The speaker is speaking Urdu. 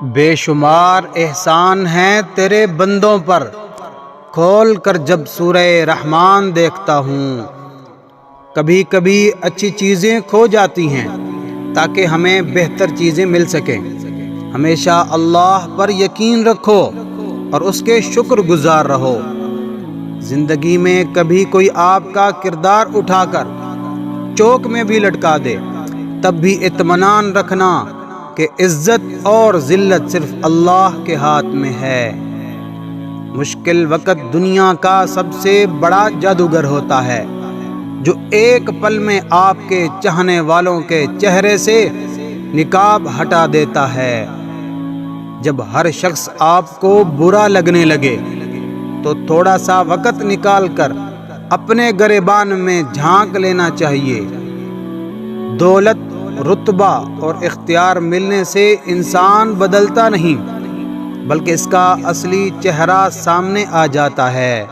بے شمار احسان ہیں تیرے بندوں پر، کھول کر جب سورہ رحمان دیکھتا ہوں۔ کبھی کبھی اچھی چیزیں کھو جاتی ہیں تاکہ ہمیں بہتر چیزیں مل سکیں۔ ہمیشہ اللہ پر یقین رکھو اور اس کے شکر گزار رہو۔ زندگی میں کبھی کوئی آپ کا کردار اٹھا کر چوک میں بھی لٹکا دے، تب بھی اطمینان رکھنا کہ عزت اور ذلت صرف اللہ کے ہاتھ میں ہے۔ مشکل وقت دنیا کا سب سے بڑا جادوگر ہوتا ہے، جو ایک پل میں آپ کے چاہنے والوں کے چہرے سے نقاب ہٹا دیتا ہے۔ جب ہر شخص آپ کو برا لگنے لگے تو تھوڑا سا وقت نکال کر اپنے گریبان میں جھانک لینا چاہیے۔ دولت، رتبہ اور اختیار ملنے سے انسان بدلتا نہیں، بلکہ اس کا اصلی چہرہ سامنے آ جاتا ہے۔